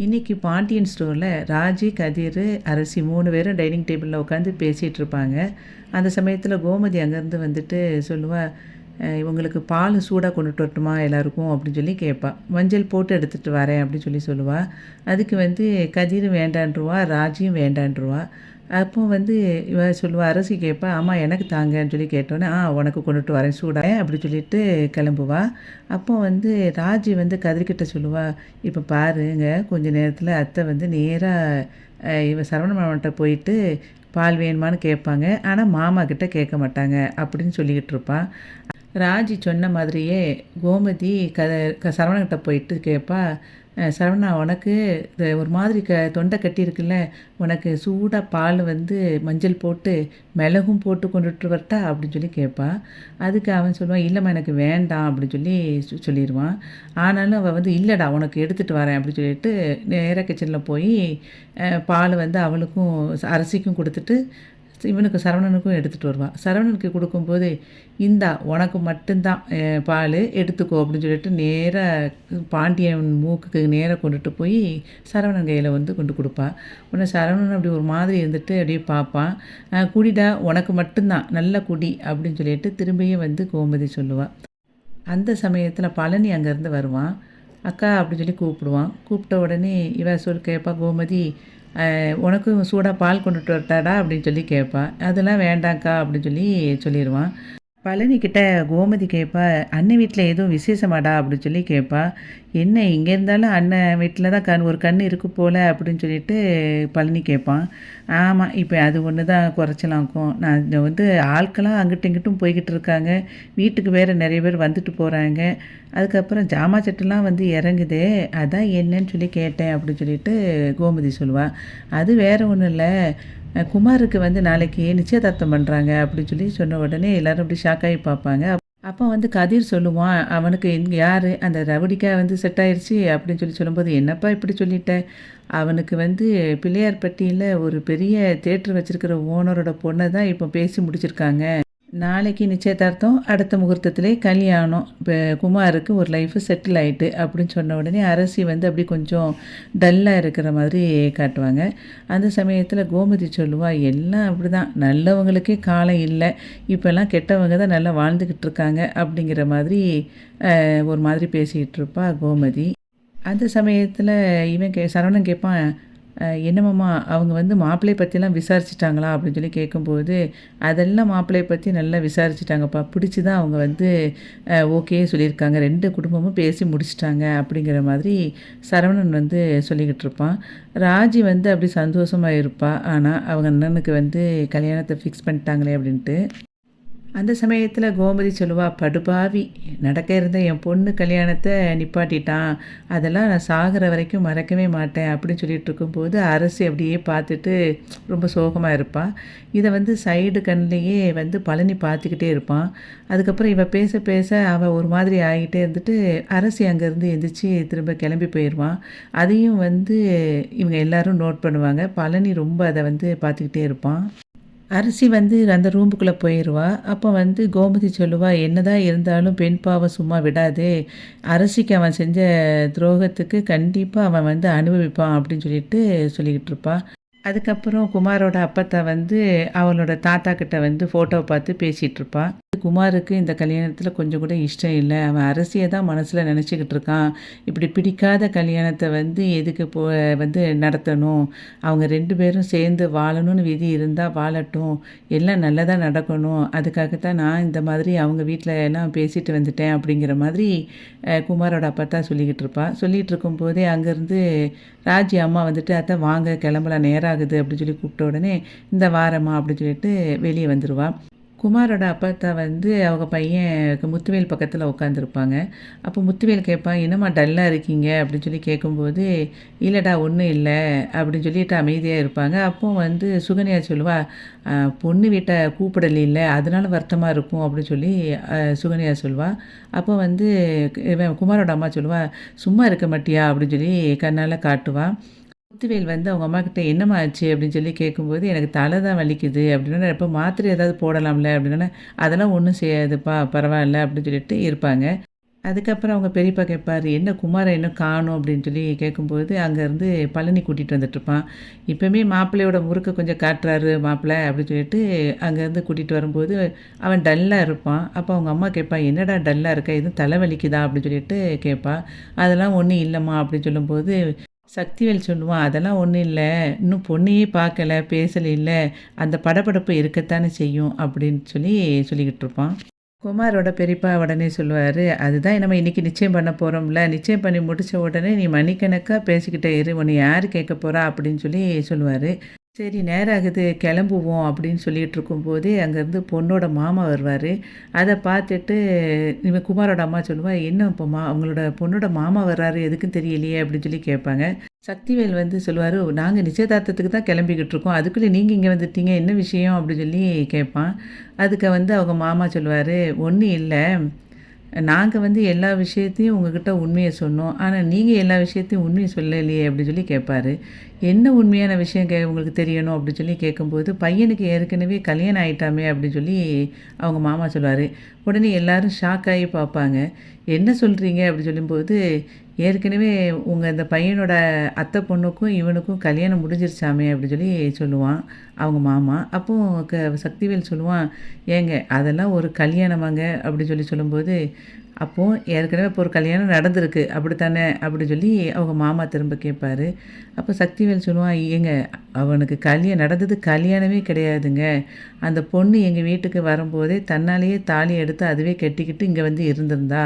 இன்றைக்கி பாண்டியன் ஸ்டோரில் ராஜி, கதிர், அரசி 3 பேரும் டைனிங் டேபிளில் உட்காந்து பேசிகிட்டு இருப்பாங்க. அந்த சமயத்தில் கோமதி அங்கேருந்து வந்துட்டு சொல்லுவா, இவங்களுக்கு பால் சூடாக கொண்டுட்டு வரட்டுமா எல்லாருக்கும் அப்படின்னு சொல்லி கேட்பா. மஞ்சள் போட்டு எடுத்துகிட்டு வரேன் அப்படின்னு சொல்லி சொல்லுவாள். அதுக்கு வந்து கதிர் வேண்டான்ருவா, ராஜியும் வேண்டான்ருவா. அப்போ வந்து இவ சொல்லுவா, அரசி கேட்பா, ஆமாம் எனக்கு தாங்கன்னு சொல்லி கேட்டோன்னே, உனக்கு கொண்டுட்டு வரேன் சூடாக அப்படி சொல்லிட்டு கிளம்புவா. அப்போ வந்து ராஜி வந்து கதிர்கிட்ட சொல்லுவா, இப்போ பாருங்க கொஞ்ச நேரத்தில் அத்தை வந்து நேராக இவ சரவண மாமாட்ட போயிட்டு பால் வேணுமான்னு கேட்பாங்க, ஆனால் மாமா கிட்ட கேட்க மாட்டாங்க அப்படின்னு சொல்லிக்கிட்டு இருப்பான். ராஜி சொன்ன மாதிரியே கோமதி சரவணன்கிட்ட போயிட்டு கேட்பா, சரவணா உனக்கு இந்த ஒரு மாதிரி தொண்டை கட்டியிருக்குல்ல, உனக்கு சூடாக பால் வந்து மஞ்சள் போட்டு மிளகும் போட்டு கொண்டுட்டு வரட்டா அப்படின்னு சொல்லி கேட்பா. அதுக்கு அவன் சொல்லுவான், இல்லைம்மா எனக்கு வேண்டாம் அப்படின்னு சொல்லி சொல்லிடுவான். ஆனாலும் அவள் வந்து இல்லைடா உனக்கு எடுத்துகிட்டு வரேன் அப்படின்னு சொல்லிட்டு நேராக கிச்சனில் போய் பால் வந்து அவளுக்கும் அரசிக்கும் கொடுத்துட்டு இவனுக்கு சரவணனுக்கும் எடுத்துகிட்டு வருவான். சரவணனுக்கு கொடுக்கும்போது, இந்தா உனக்கு மட்டும்தான் பால் எடுத்துக்கோ அப்படின்னு சொல்லிட்டு நேராக பாண்டியன் மூக்குக்கு நேராக கொண்டுட்டு போய் சரவணன் கையில் வந்து கொண்டு கொடுப்பா. உடனே சரவணன் அப்படி ஒரு மாதிரி இருந்துட்டு அப்படியே பார்ப்பான். குடிடா உனக்கு மட்டும்தான் நல்ல குடி அப்படின்னு சொல்லிட்டு திரும்பியும் வந்து கோமதி சொல்லுவாள். அந்த சமயத்தில் பழனி அங்கேருந்து வருவான். அக்கா அப்படின்னு சொல்லி கூப்பிடுவான். கூப்பிட்ட உடனே இவ கேட்பா, கோமதி உனக்கும் சூடாக பால் கொண்டுட்டு வரட்டாடா அப்படின்னு சொல்லி கேட்பா. அதெல்லாம் வேண்டாங்க்கா அப்படின்னு சொல்லி சொல்லிடுவான். பழனிக்கிட்ட கோமதி கேட்பா, அண்ணன் வீட்டில் எதுவும் விசேஷமாடா அப்படின்னு சொல்லி கேட்பா. என்ன இங்கே இருந்தாலும் அண்ணன் வீட்டில் தான் ஒரு கண் இருக்குது போல் அப்படின்னு சொல்லிட்டு பழனி கேட்பான். ஆமாம், இப்போ அது ஒன்று தான் குறைச்சலாக்கும். நான் இந்த வந்து ஆட்களாம் அங்கிட்டும் இங்கிட்டும் போய்கிட்டு இருக்காங்க, வீட்டுக்கு வேறு நிறைய பேர் வந்துட்டு போகிறாங்க, அதுக்கப்புறம் ஜாமா சட்டெல்லாம் வந்து இறங்குதே, அதான் என்னன்னு சொல்லி கேட்டேன் அப்படின்னு சொல்லிட்டு கோமதி சொல்லுவாள். அது வேறு ஒன்றும் இல்லை, குமாருக்கு வந்து நாளைக்கு நிச்சயதார்த்தம் பண்ணுறாங்க அப்படின்னு சொல்லி சொன்ன உடனே எல்லோரும் அப்படி ஷாக்காகி பார்ப்பாங்க. அப்போ வந்து கதிர் சொல்லுவான், அவனுக்கு இங்கே யார் அந்த ரவுடிக்கா வந்து செட் ஆயிடுச்சு அப்படின்னு சொல்லி சொல்லும்போது, என்னப்பா இப்படி சொல்லிட்டேன், அவனுக்கு வந்து பிள்ளையார்பட்டியில் ஒரு பெரிய தேட்டர் வச்சுருக்கிற ஓனரோட பொண்ணை தான் இப்போ பேசி முடிச்சிருக்காங்க. நாளைக்கு நிச்சயதார்த்தம், அடுத்த முகூர்த்தத்திலே கல்யாணம், இப்போ குமாருக்கு ஒரு லைஃபு செட்டில் ஆகிட்டு அப்படின்னு சொன்ன உடனே அரசி வந்து அப்படி கொஞ்சம் டல்லாக இருக்கிற மாதிரி காட்டுவாங்க. அந்த சமயத்தில் கோமதி சொல்லுவா, எல்லாம் அப்படி தான், நல்லவங்களுக்கே காலம் இல்லை, இப்போல்லாம் கெட்டவங்க தான் நல்லா வாழ்ந்துக்கிட்டு இருக்காங்க அப்படிங்கிற மாதிரி ஒரு மாதிரி பேசிக்கிட்டு இருப்பா கோமதி. அந்த சமயத்தில் இவன் சரவணன் கேட்பான், என்னம்மாம்மா அவங்க வந்து மாப்பிள்ளை பற்றிலாம் விசாரிச்சிட்டாங்களா அப்படின்னு சொல்லி கேட்கும்போது, அதெல்லாம் மாப்பிள்ளையை பற்றி நல்லா விசாரிச்சிட்டாங்கப்பா, பிடிச்சி தான் அவங்க வந்து ஓகே சொல்லியிருக்காங்க, 2 குடும்பமும் பேசி முடிச்சிட்டாங்க அப்படிங்கிற மாதிரி சரவணன் வந்து சொல்லிக்கிட்டு இருப்பான். ராஜி வந்து அப்படி சந்தோஷமாக இருப்பாள். ஆனால் அவங்க அண்ணனுக்கு வந்து கல்யாணத்தை ஃபிக்ஸ் பண்ணிட்டாங்களே அப்படின்ட்டு. அந்த சமயத்தில் கோமதி சொல்லுவா, படுபாவி, நடக்க இருந்த என் பொண்ணு கல்யாணத்தை நிப்பாட்டிட்டான், அதெல்லாம் நான் சாகிற வரைக்கும் மறக்கவே மாட்டேன் அப்படின்னு சொல்லிட்டு இருக்கும்போது அரசி அப்படியே பார்த்துட்டு ரொம்ப சோகமாக இருப்பாள். இதை வந்து சைடு கண்ணிலேயே வந்து பழனி பார்த்துக்கிட்டே இருப்பான். அதுக்கப்புறம் இவள் பேச பேச அவள் ஒரு மாதிரி ஆகிட்டே இருந்துட்டு அரசி அங்கேருந்து எந்திரிச்சு திரும்ப கிளம்பி போயிடுவான். அதையும் வந்து இவங்க எல்லாரும் நோட் பண்ணுவாங்க. பழனி ரொம்ப அதை வந்து பார்த்துக்கிட்டே இருப்பான். அரசி வந்து அந்த ரூமுக்குள்ளே போயிடுவா. அப்போ வந்து கோமதி சொல்லுவா, என்னதான் இருந்தாலும் பெண் பாவம் சும்மா விடாதே, அரசிக்கு அவன் செஞ்ச துரோகத்துக்கு கண்டிப்பாக அவன் வந்து அனுபவிப்பான் அப்படின்னு சொல்லிட்டு சொல்லிக்கிட்டு இருப்பாள். அதுக்கப்புறம் குமாரோட அப்பத்தா வந்து அவளோட தாத்தா கிட்ட வந்து ஃபோட்டோவை பார்த்து பேசிகிட்டு இருப்பாள். குமாருக்கு இந்த கல்யாணத்தில் கொஞ்சம் கூட இஷ்டம் இல்லை, அவன் அரசியை தான் மனசில் நினச்சிக்கிட்டு இருக்கான், இப்படி பிடிக்காத கல்யாணத்தை வந்து எதுக்கு வந்து நடத்தணும், அவங்க 2 பேரும் சேர்ந்து வாழணும்னு விதி இருந்தால் வாழட்டும், எல்லாம் நல்லதாக நடக்கணும், அதுக்காகத்தான் நான் இந்த மாதிரி அவங்க வீட்டில் எல்லாம் பேசிட்டு வந்துட்டேன் அப்படிங்கிற மாதிரி குமாரோட அப்பத்தா சொல்லிக்கிட்டு இருப்பாள். சொல்லிகிட்டு இருக்கும்போதே அங்கேருந்து ராஜி அம்மா வந்துட்டு, அத்தை வாங்க கிளம்பலாம் நேரம் ஆகுது அப்படின்னு சொல்லி கூப்பிட்ட உடனே, இந்த வாரம்மா அப்படின்னு சொல்லிட்டு வெளியே வந்துடுவாள். குமாரோட அப்பத்தா வந்து அவங்க பையன் முத்துவேல் பக்கத்தில் உட்காந்துருப்பாங்க. அப்போ முத்துவேல் கேட்பான், என்னம்மா டல்லாக இருக்கீங்க அப்படின்னு சொல்லி கேட்கும்போது, இல்லைடா ஒன்றும் இல்லை அப்படின்னு சொல்லிட்டு அமைதியாக இருப்பாங்க. அப்போ வந்து சுகன்யா சொல்லுவா, பொண்ணு வீட்டை கூப்பிடல, அதனால வருத்தமாக இருக்கும் அப்படின்னு சொல்லி சுகன்யா சொல்லுவாள். அப்போ வந்து குமாரோட அம்மா சொல்லுவா, சும்மா இருக்க மாட்டியா அப்படின்னு சொல்லி கண்ணால் காட்டுவாள். முத்துவேல் வந்து அவங்க அம்மாக்கிட்ட என்னம்மா ஆச்சு அப்படின்னு சொல்லி கேட்கும்போது, எனக்கு தலை தான் வலிக்குது அப்படின்னா, எப்போ மாத்திரை ஏதாவது போடலாம்ல அப்படின்னா, அதெல்லாம் ஒன்றும் செய்யாதுப்பா பரவாயில்ல அப்படின்னு சொல்லிட்டு இருப்பாங்க. அதுக்கப்புறம் அவங்க பெரியப்பா கேட்பாரு, "என்ன குமார இன்னும் காணோம்?" அப்படின்னு சொல்லி கேட்கும்போது, அங்கேருந்து பழனி கூட்டிகிட்டு வந்துட்டுருப்பான். இப்பவுமே மாப்பிள்ளையோட முறுக்க கொஞ்சம் காட்டுறாரு மாப்பிள்ளை அப்படின்னு சொல்லிட்டு அங்கேருந்து கூட்டிகிட்டு வரும்போது, அவன் டல்லா இருப்பான். அப்போ அவங்க அம்மா கேட்பா, "என்னடா டல்லா இருக்க? எதுவும் தலைவலிக்குதா?" அப்படின்னு சொல்லிட்டு கேட்பா. "அதெல்லாம் ஒண்ணும் இல்லம்மா" அப்படின்னு சொல்லும்போது, சக்திவேல் சொல்லுவான், "அதெல்லாம் ஒண்ணும் இல்ல. இன்னும் பொண்ணையே பார்க்கல, பேசலைல்ல. அந்த படபடப்பு இருக்கத்தானே செய்யும்" அப்படின்னு சொல்லி சொல்லிக்கிட்டு இருப்பான். குமாரோட பெரியப்பா உடனே சொல்லுவாரு, "அதுதான் நம்ம இன்னைக்கு நிச்சயம் பண்ண போறோம்ல. நிச்சயம் பண்ணி முடிச்ச உடனே நீ மணிக்கணக்கா பேசிக்கிட்டே இரு. உன்னை யாரு கேட்க போறா?" அப்படின்னு சொல்லி சொல்லுவாரு. சரி நேரம் ஆகுது கிளம்புவோம் அப்படின்னு சொல்லிட்டு இருக்கும்போதே அங்கேருந்து பொண்ணோட மாமா வருவார். அதை பார்த்துட்டு இவன் குமாரோட அம்மா சொல்லுவா, "என்ன இப்போ அவங்களோட பொண்ணோட மாமா வர்றாரு எதுக்குன்னு தெரியலையே" அப்படின்னு சொல்லி கேட்பாங்க. சக்திவேல் வந்து சொல்லுவார், "நாங்கள் நிச்சயதார்த்தத்துக்கு தான் கிளம்பிக்கிட்டு இருக்கோம். அதுக்குள்ளே நீங்கள் இங்கே வந்துட்டீங்க என்ன விஷயம்?" அப்படின்னு சொல்லி கேட்பான். அதுக்கு வந்து அவங்க மாமா சொல்லுவார், "ஒன்றும் இல்லை. நாங்க வந்து எல்லா விஷயத்தையும் உங்ககிட்ட உண்மைய சொன்னோம். ஆனா, நீங்க எல்லா விஷயத்தையும் உண்மைய சொல்லலையே!" அப்படின்னு சொல்லி கேட்பாரு. "என்ன உண்மையான விஷயம் உங்களுக்கு தெரியணும்?" அப்படின்னு சொல்லி கேட்கும்போது, "பையனுக்கு ஏற்கனவே கல்யாணம் ஆயிட்டாமே!" அப்படின்னு சொல்லி அவங்க மாமா சொல்லுவாரு. உடனே எல்லாரும் ஷாக் ஆகி பார்ப்பாங்க. "என்ன சொல்றீங்க?" அப்படின்னு சொல்லும்போது, "ஏற்கனவே இந்த பையனோட அத்தை பொண்ணுக்கும், இவனுக்கும் கல்யாணம் முடிஞ்சிருச்சாமே!" அப்படின்னு சொல்லி சொல்லுவான் அவங்க மாமா. அப்போ சக்திவேல் சொல்லுவான், "ஏங்க அதெல்லாம் ஒரு கல்யாணமாங்க?" அப்படின்னு சொல்லி சொல்லும்போது, "அப்போ ஏற்கனவே இப்போ ஒரு கல்யாணம் நடந்திருக்கு அப்படித்தானே?" அப்படின்னு சொல்லி அவங்க மாமா திரும்ப கேட்பாரு. அப்போ சக்திவேல் சொல்லுவான், "ஏங்க அவனுக்கு நடந்தது கல்யாணமே கிடையாதுங்க. அந்த பொண்ணு எங்கள் வீட்டுக்கு வரும்போதே தன்னாலேயே தாலி எடுத்து அதுவே கட்டிக்கிட்டு இங்கே வந்து இருந்திருந்தா.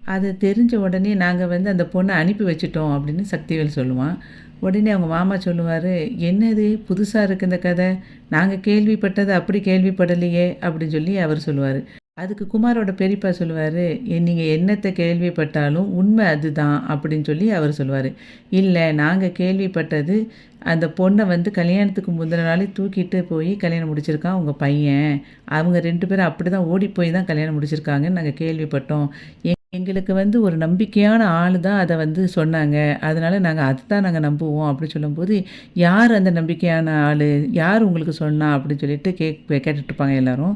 அது தெரிஞ்ச உடனே நாங்க வந்து அந்த பொண்ண அனுப்பி வச்சுட்டோம்" அப்படின்னு சக்திவேல் சொல்லுவான். உடனே அவங்க மாமா சொல்லுவாரு, "என்னது புதுசா இருக்கு இந்த கதை. நாங்க கேள்விப்பட்டது அப்படி கேள்விப்படலையே" அப்படின்னு சொல்லி அவர் சொல்லுவாரு. அதுக்கு குமாரோட பெரியப்பா சொல்லுவாரு, நீங்க என்னத்த கேள்விப்பட்டாலும் உண்மை அதுதான்" அப்படின்னு சொல்லி அவர் சொல்லுவாரு. "இல்ல நாங்க கேள்விப்பட்டது அந்த பொண்ண வந்து கல்யாணத்துக்கு முந்தின நாளே தூக்கிட்டு போய் கல்யாணம் முடிச்சிருக்கான் உங்க பையன். அவங்க 2 பேரும் அப்படிதான் ஓடி போய் தான் கல்யாணம் முடிச்சிருக்காங்கன்னு நாங்க கேள்விப்பட்டோம். எங்களுக்கு வந்து ஒரு நம்பிக்கையான ஆளு தான் அத வந்து சொன்னாங்க. அதனால நாங்க நம்புவோம்" அப்படி சொல்லும்போது, "யார் அந்த நம்பிக்கையான ஆளு? யார் உங்களுக்கு சொன்னா?" அப்படின்னு சொல்லிட்டு கேட்டுட்டு இருப்பாங்க எல்லாரும்.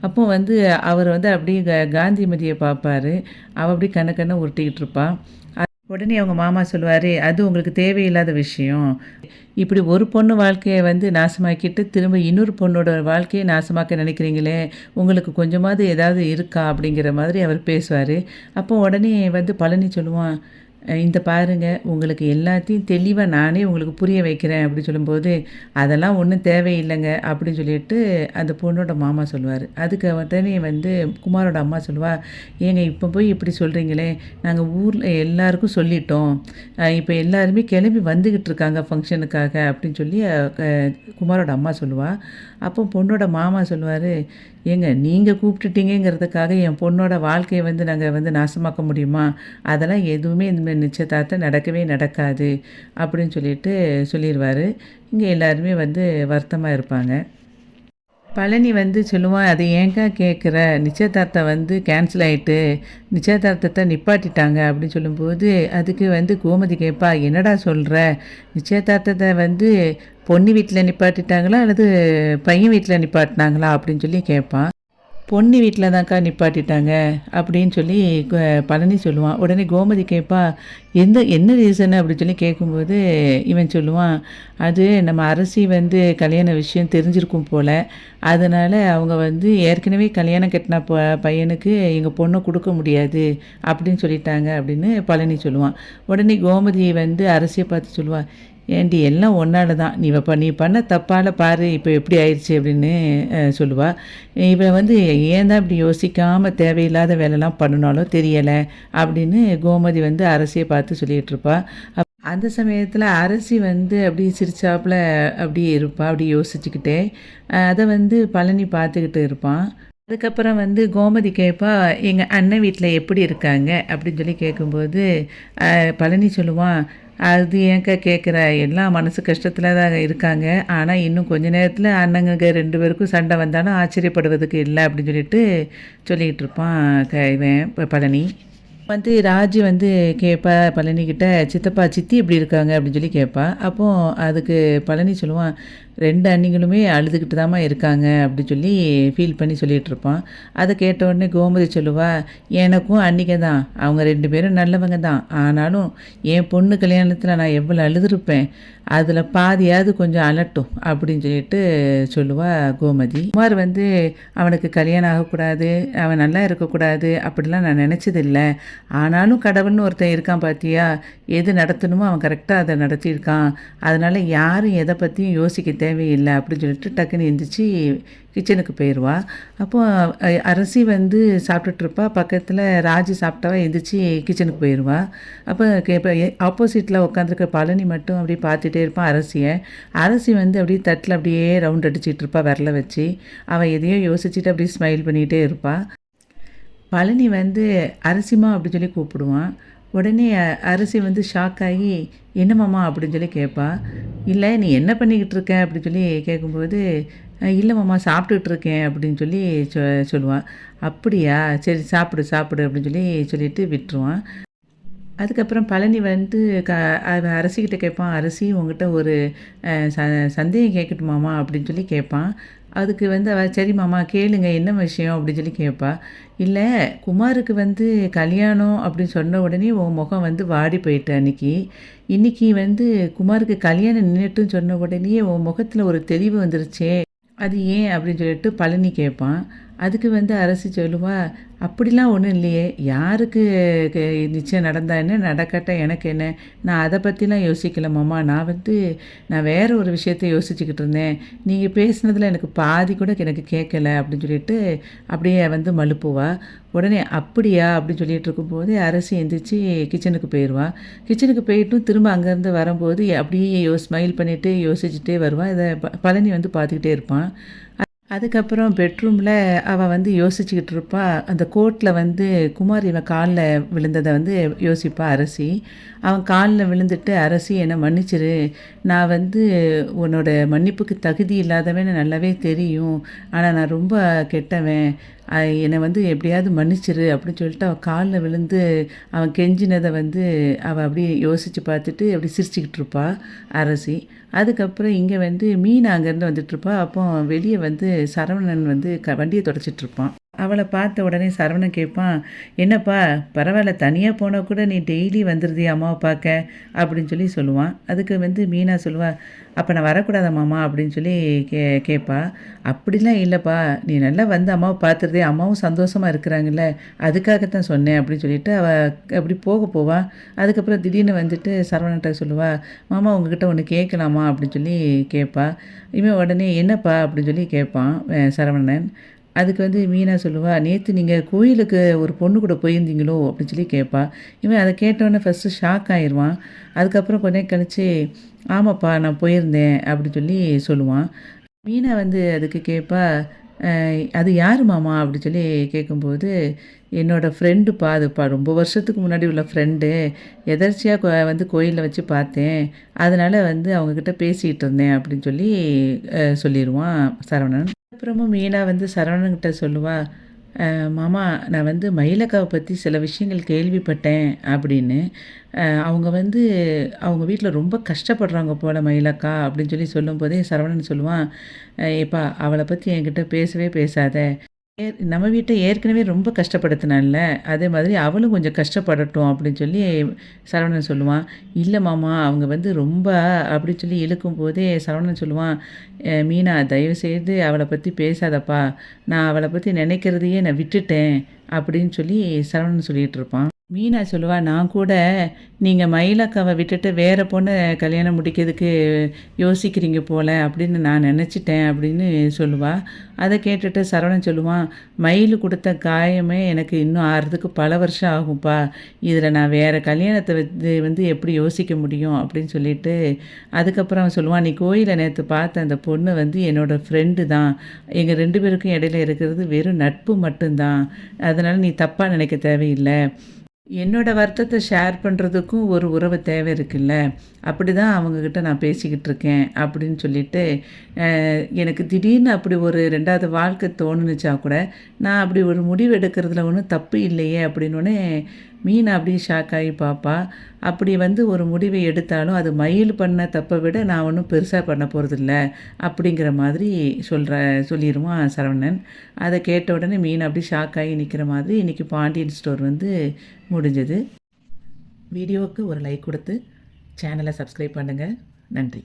அப்போ வந்து அவர் வந்து அப்படியே காந்திமதிய பார்ப்பாரு. அவ அப்படியே கண்ண கண்ண உருட்டிக்கிட்டு இருப்பா. உடனே அவங்க மாமா சொல்லுவாரு, "அது உங்களுக்கு தேவையில்லாத விஷயம். இப்படி ஒரு பொண்ணு வாழ்க்கைய வந்து நாசமாக்கிட்டு, திரும்ப இன்னொரு பொண்ணோட வாழ்க்கைய நாசமாக்க நினைக்கிறீங்களே, உங்களுக்கு கொஞ்சமாவது ஏதாவது இருக்கா?" அப்படிங்கிற மாதிரி அவர் பேசுவாரு. அப்போ உடனே வந்து பழனி சொல்லுவான், இந்த பாருங்க உங்களுக்கு எல்லாத்தையும் தெளிவா நானே உங்களுக்கு புரிய வைக்கிறேன்" அப்படி சொல்லும்போது, "அதெல்லாம் ஒண்ணும் தேவையில்லைங்க" அப்படின்னு சொல்லிட்டு அந்த பொண்ணோட மாமா சொல்லுவாரு. அதுக்கு உடனே வந்து குமாரோட அம்மா சொல்லுவா, "ஏங்க இப்போ போய் இப்படி சொல்கிறீங்களே, நாங்கள் ஊரில் எல்லாருக்கும் சொல்லிட்டோம். இப்போ எல்லாருமே கிளம்பி வந்துக்கிட்டு இருக்காங்க ஃபங்க்ஷனுக்காக" அப்படின்னு சொல்லி குமாரோட அம்மா சொல்லுவா. அப்போ பொண்ணோட மாமா சொல்லுவாரு, "ஏங்க நீங்க கூப்பிட்டுட்டீங்கங்கிறதுக்காக என் பொண்ணோட வாழ்க்கைய வந்து நாங்க வந்து நாசமாக்க முடியுமா? அதெல்லாம் எதுவுமே இந்த நிச்சயதார்த்தம் நடக்கவே நடக்காது" அப்படின்னு சொல்லிட்டு சொல்லிருவாரு. இங்க எல்லாருமே வந்து வருத்தமா இருப்பாங்க. பழனி வந்து சொல்லுவான், "அதை ஏன்க்கா கேட்குற? நிச்சயதார்த்தம் வந்து கேன்சல் ஆயிட்டு. நிச்சயதார்த்தத்த நிப்பாட்டிட்டாங்க" அப்படின்னு சொல்லும்போது, அதுக்கு வந்து கோமதி கேட்பா, "என்னடா சொல்ற? நிச்சயதார்த்தத்த வந்து பொண்ணு வீட்ல நிப்பாட்டிட்டாங்களா? அல்லது பையன் வீட்ல நிப்பாட்டினாங்களா?" அப்படின்னு சொல்லி கேட்பா. "பொண்ணு வீட்ல தான்க்கா நிப்பாட்டிட்டாங்க" அப்படின்னு சொல்லி பழனி சொல்லுவான். உடனே கோமதி கேட்பா, என்ன ரீசனு?" அப்படின்னு சொல்லி கேட்கும்போது, இவன் சொல்லுவான், "அது நம்ம அரசி வந்து கல்யாண விஷயம் தெரிஞ்சிருக்கும் போல. அதனால அவங்க வந்து ஏற்கனவே கல்யாணம் கட்டின பையனுக்கு எங்கள் பொண்ணை கொடுக்க முடியாது அப்படின்னு சொல்லிட்டாங்க" அப்படின்னு பழனி சொல்லுவான். உடனே கோமதி வந்து அரசியை பார்த்து சொல்லுவா, "ஏண்டி எல்லாம் ஒன்னால தான். நீ பண்ண தப்பால பாரு இப்போ எப்படி ஆயிடுச்சு" அப்படின்னு சொல்லுவா. இவன் வந்து ஏன் தான் இப்படி யோசிக்காமல் தேவையில்லாத வேலைலாம் பண்ணினாலோ தெரியலை அப்படின்னு கோமதி வந்து அரசியை பார்த்து சொல்லிகிட்டு இருப்பா. அந்த சமயத்தில் அரசி வந்து அப்படியே சிரிச்சாப்புல அப்படியே இருப்பா, அப்படியே யோசிச்சுக்கிட்டே. அதை வந்து பழனி பார்த்துக்கிட்டு இருப்பான். அதுக்கப்புறம் வந்து கோமதி கேட்பா, "எங்கள் அண்ணன் வீட்டில் எப்படி இருக்காங்க?" அப்படின்னு சொல்லி கேட்கும்போது பழனி சொல்லுவான், "அது ஏன்க்கா கேட்குற? எல்லாம் மனசு கஷ்டத்தில் தான் இருக்காங்க. ஆனால் இன்னும் கொஞ்ச நேரத்தில் அண்ணங்க 2 பேருக்கும் சண்டை வந்தாலும் ஆச்சரியப்படுவதுக்கு இல்லை" அப்படின்னு சொல்லிட்டு சொல்லிக்கிட்டு இருப்பான் இவன் பழனி. வந்து ராஜி வந்து கேட்பா பழனிக்கிட்ட, "சித்தப்பா, சித்தி எப்படி இருக்காங்க?" அப்படின்னு சொல்லி கேட்பா. அப்போ அதுக்கு பழனி சொல்லுவான், "2 அண்ணிங்களுமே அழுதுகிட்டு தாம்மா இருக்காங்க" அப்படி சொல்லி ஃபீல் பண்ணி சொல்லிகிட்ருப்பான். அதை கேட்ட உடனே கோமதி சொல்லுவா, "எனக்கும் அண்ணிங்க தான். அவங்க 2 பேரும் நல்லவங்க தான். ஆனாலும் என் பொண்ணு கல்யாணத்தில் நான் எவ்வளோ அழுதுருப்பேன். அதில் பாதியாவது கொஞ்சம் அழட்டும்" அப்படின்னு சொல்லிட்டு சொல்லுவா கோமதி. குமார் வந்து அவனுக்கு கல்யாணம் ஆகக்கூடாது, அவன் நல்லா இருக்கக்கூடாது அப்படிலாம் நான் நினச்சதில்ல. ஆனாலும் கடவுள்னு ஒருத்தன் இருக்கான் பார்த்தியா, எது நடத்தணுமோ அவன் கரெக்டாக அதை நடத்தியிருக்கான். அதனால் யாரும் எதை பற்றியும் யோசிக்க தேவையில்லை அப்படின்னு சொல்லிட்டு டக்குன்னு எந்திரிச்சு கிச்சனுக்கு போயிடுவா. அப்போ அரசி வந்து சாப்பிட்டுட்ருப்பா. பக்கத்தில் ராஜி சாப்பிட்டவா எந்திரிச்சு கிச்சனுக்கு போயிடுவா. அப்போ இப்போ ஆப்போசிட்டில் உட்காந்துருக்க பழனி மட்டும் அப்படியே பார்த்துட்டே இருப்பான் அரசியை. அரசி வந்து அப்படியே தட்டில் அப்படியே ரவுண்ட் அடிச்சிட்டு இருப்பா விரல வச்சு. அவள் எதையோ யோசிச்சுட்டு அப்படியே ஸ்மைல் பண்ணிகிட்டே இருப்பாள். பழனி வந்து அரசிம்மா அப்படின்னு சொல்லி கூப்பிடுவான். உடனே அரசி வந்து ஷாக் ஆகி, "என்னம்மாம்மா?" அப்படின்னு சொல்லி கேட்பா. "இல்லை, நீ என்ன பண்ணிக்கிட்டு இருக்க?" அப்படின்னு சொல்லி கேட்கும்போது, "இல்லை மாமா, சாப்பிட்டுட்டு இருக்கேன்" அப்படின்னு சொல்லி சொல்லுவான். "அப்படியா, சரி சாப்பிடு சாப்பிடு" அப்படின்னு சொல்லி சொல்லிட்டு விட்டுருவான். அதுக்கப்புறம் பழனி வந்து அவன் அரசிக்கிட்ட கேட்பான், "அரசி, உங்ககிட்ட ஒரு சந்தேகம் கேட்கட்டுமாமா?" அப்படின்னு சொல்லி கேட்பான். அதுக்கு வந்து அவள், "சரி மாமா, கேளுங்க, என்ன விஷயம்?" அப்படின்னு சொல்லி கேட்பா. "இல்லை, குமாருக்கு வந்து கல்யாணம் அப்படின்னு சொன்ன உடனே உன் முகம் வந்து வாடி போயிட்ட அன்னைக்கு. இன்னைக்கு வந்து குமாருக்கு கல்யாணம் நின்றுட்டுன்னு சொன்ன உடனேயே உன் முகத்தில் ஒரு தெளிவு வந்துருச்சே, அது ஏன்?" அப்படின்னு சொல்லிட்டு பழனி கேட்பான். அதுக்கு வந்து அரசி சொல்லுவா, "அப்படிலாம் ஒன்றும் இல்லையே. யாருக்கு க நிச்சயம் நடந்தா என்ன, நடக்காட்டா எனக்கு என்ன? நான் அதை பற்றிலாம் யோசிக்கல மாமா. நான் வேறு ஒரு விஷயத்த யோசிச்சுக்கிட்டு இருந்தேன். நீங்கள் பேசுனதில் எனக்கு பாதி கூட எனக்கு கேட்கல" அப்படின்னு சொல்லிட்டு அப்படியே வந்து மழுப்புவா. உடனே "அப்படியா?" அப்படின்னு சொல்லிட்டு இருக்கும்போது அரசி எந்திரிச்சு கிச்சனுக்கு போயிடுவா. கிச்சனுக்கு போயிட்டும் திரும்ப அங்கேருந்து வரும்போது அப்படியே ஸ்மைல் பண்ணிவிட்டு யோசிச்சுட்டே வருவான். இதை பழனி வந்து பார்த்துக்கிட்டே இருப்பான். அதுக்கப்புறம் பெட்ரூமில் அவள் வந்து யோசிச்சுக்கிட்டு இருப்பா. அந்த கோர்ட்டில் வந்து குமார் இவன் காலில் விழுந்ததை வந்து யோசிப்பா அரசி. அவன் காலில் விழுந்துட்டு, "அரசி, என்னை மன்னிச்சிரு. நான் வந்து உன்னோட மன்னிப்புக்கு தகுதி இல்லாதவன்னு நல்லாவே தெரியும். ஆனால் நான் ரொம்ப கெட்டவன். என்னை வந்து எப்படியாவது மன்னிச்சிரு" அப்படின்னு சொல்லிட்டு அவள் காலில் விழுந்து அவன் கெஞ்சினதை வந்து அவள் அப்படியே யோசித்து பார்த்துட்டு அப்படி சிரிச்சுக்கிட்டு இருப்பா அரசி. அதுக்கப்புறம் இங்கே வந்து மீனா அங்கேருந்து வந்துட்டுருப்பா. அப்போ வெளியே வந்து சரவணன் வந்து வண்டியை தொடச்சிட்ருப்பான். அவளை பார்த்த உடனே சரவணன் கேட்பான், "என்னப்பா, பரவாயில்ல, தனியாக போனால் கூட நீ டெய்லி வந்துடுதியா அம்மாவை பார்க்க?" அப்படின்னு சொல்லி சொல்லுவான். அதுக்கு வந்து மீனா சொல்லுவா, "அப்போ நான் வரக்கூடாதா மாமா?" அப்படின்னு சொல்லி கேட்பா. "அப்படிலாம் இல்லைப்பா, நீ நல்லா வந்து அம்மாவை பார்த்துருதே, அம்மாவும் சந்தோஷமாக இருக்கிறாங்கல்ல, அதுக்காகத்தான் சொன்னேன்" அப்படின்னு சொல்லிட்டு அவள் அப்படி போவா. அதுக்கப்புறம் திடீர்னு வந்துட்டு சரவணன்ட்ட சொல்லுவா, "மாமா, உங்ககிட்ட ஒன்று கேட்கலாமா?" அப்படின்னு சொல்லி கேட்பா. இவன் உடனே, "என்னப்பா?" அப்படின்னு சொல்லி கேட்பான் சரவணன். அதுக்கு வந்து மீனா சொல்லுவா, "நேற்று நீங்கள் கோயிலுக்கு ஒரு பொண்ணு கூட போயிருந்தீங்களோ?" அப்படின்னு சொல்லி கேட்பா. இவன் அதை கேட்டோன்னே ஃபஸ்ட்டு ஷாக் ஆயிடுவான். அதுக்கப்புறம் கொஞ்ச நேரம் கழிச்சு, "ஆமாப்பா, நான் போயிருந்தேன்" அப்படின்னு சொல்லி சொல்லுவான். மீனா வந்து அதுக்கு கேட்பா, "அது யார் மாமா?" அப்படி சொல்லி கேட்கும்போது, "என்னோடய ஃப்ரெண்டுப்பா, அதுப்பா, ரொம்ப வருஷத்துக்கு முன்னாடி உள்ள ஃப்ரெண்டு. எதர்ச்சியாக வந்து கோயிலில் வச்சு பார்த்தேன். அதனால் வந்து அவங்கக்கிட்ட பேசிகிட்டு இருந்தேன்" அப்படின்னு சொல்லி சொல்லிடுவான் சரவணன். அப்புறமும் மீனா வந்து சரவணன்கிட்ட சொல்லுவா, "மாமா, நான் வந்து மயிலக்காவை பற்றி சில விஷயங்கள் கேள்விப்பட்டேன்" அப்படின்னு. அவங்க வந்து அவங்க வீட்டில் ரொம்ப கஷ்டப்படுறாங்க போல் மயிலக்கா" அப்படின்னு சொல்லி சொல்லும்போதே சரவணன் சொல்லுவான், "ஏப்பா, அவளை பற்றி என்கிட்ட பேசவே பேசாத. நம்ம வீட்டை ஏற்கனவே ரொம்ப கஷ்டப்படுத்தினான்ல, அதே மாதிரி அவளும் கொஞ்சம் கஷ்டப்படட்டும்" அப்படின்னு சொல்லி சரவணன் சொல்லுவான். "இல்லை மாமா, அவங்க வந்து ரொம்ப" அப்படின்னு சொல்லி இழுக்கும்போதே சரவணன் சொல்லுவான், "மீனா, தயவுசெய்து அவளை பற்றி பேசாதப்பா. நான் அவளை பற்றி நினைக்கிறதையே நான் விட்டுட்டேன்" அப்படின்னு சொல்லி சரவணன் சொல்லிகிட்டு இருப்பான். மீனா சொல்லுவா, "நான் கூட நீங்கள் மயிலக்காவை விட்டுட்டு வேறு பொண்ணை கல்யாணம் முடிக்கிறதுக்கு யோசிக்கிறீங்க போல் அப்படின்னு நான் நினச்சிட்டேன்" அப்படின்னு சொல்லுவா. அதை கேட்டுட்டு சரவணன் சொல்லுவான், "மயில் கொடுத்த காயமே எனக்கு இன்னும் ஆறுறதுக்கு பல வருஷம் ஆகும்ப்பா. இதில் நான் வேறு கல்யாணத்தை வந்து எப்படி யோசிக்க முடியும்" அப்படின்னு சொல்லிட்டு அதுக்கப்புறம் அவன் சொல்லுவான், "நீ கோயிலில் நேற்று பார்த்த அந்த பொண்ணு வந்து என்னோடய ஃப்ரெண்டு தான். எங்கள் 2 பேருக்கும் இடையில இருக்கிறது வெறும் நட்பு மட்டும்தான். அதனால் நீ தப்பாக நினைக்க தேவையில்லை. என்னோட வருத்தத்தை ஷேர் பண்ணுறதுக்கும் ஒரு உறவு தேவை இருக்குல்ல. அப்படி தான் அவங்கக்கிட்ட நான் பேசிக்கிட்டு இருக்கேன் அப்படின்னு சொல்லிட்டு, எனக்கு திடீர்னு அப்படி ஒரு 2வது வாழ்க்கை தோணுனுச்சா கூட, நான் அப்படி ஒரு முடிவு எடுக்கிறதுல ஒண்ணும் தப்பு இல்லையே அப்படின்னோனே, மீனா அப்படியே ஷாக் ஆகி பாப்பா. அப்படி வந்து ஒரு முடிவை எடுத்தாலும் அது மயில் பண்ண தப்பை விட நான் ஒன்றும் பெருசாக பண்ண போகிறதில்ல அப்படிங்கிற மாதிரி சொல்லிடுவான் சரவணன். அதை கேட்ட உடனே மீனா அப்படி ஷாக் ஆகி நிற்கிற மாதிரி இன்றைக்கி பாண்டியன் ஸ்டோர் வந்து முடிஞ்சது. வீடியோவுக்கு ஒரு லைக் கொடுத்து சேனலை சப்ஸ்கிரைப் பண்ணுங்கள். நன்றி.